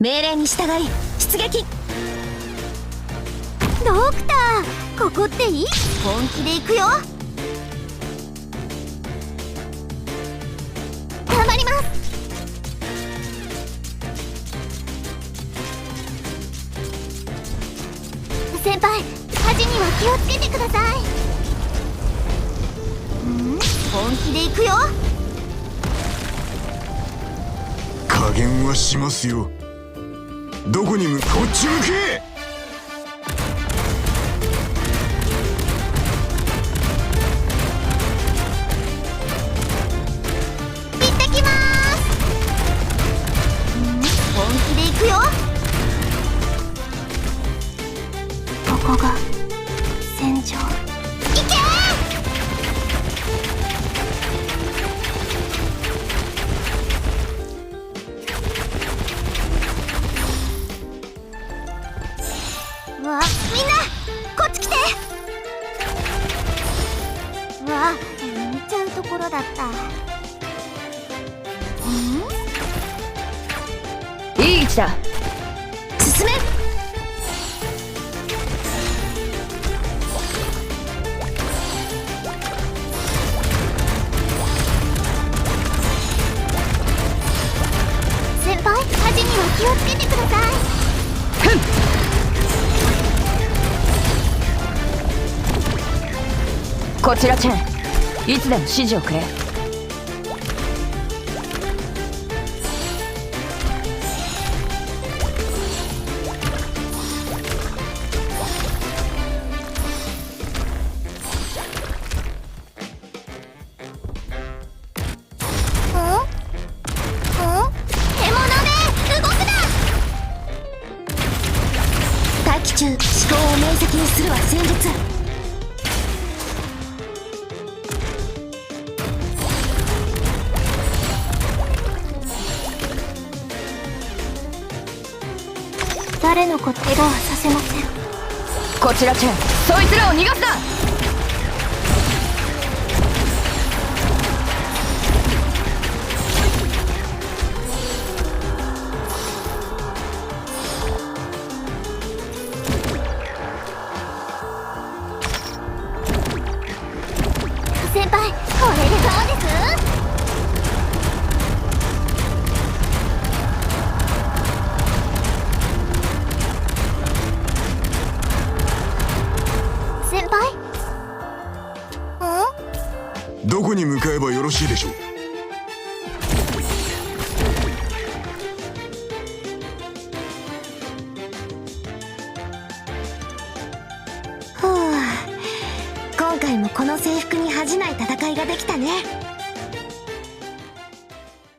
命令に従い出撃。ドクター、ここっていい？本気で行くよ。頑張ります。先輩、火事には気をつけてください。本気で行くよ。加減はしますよ。どこにこっち向け。行ってきます。本気で行くよ。ここが戦場。行けー。わあ、みんなこっち来て。わあ、見ちゃうところだった。いい位置だ。進め。先輩、火事には気をつけてください。こちらチェン、いつでも指示をくれ。待機中、思考を明晰にするは戦術。誰のこと怪我はさせません。こちらチェン、そいつらを逃がすな。先輩、これでどうです？先輩？どこに向かえばよろしいでしょう。ふう、今回もこの制服に恥じない戦いができたね。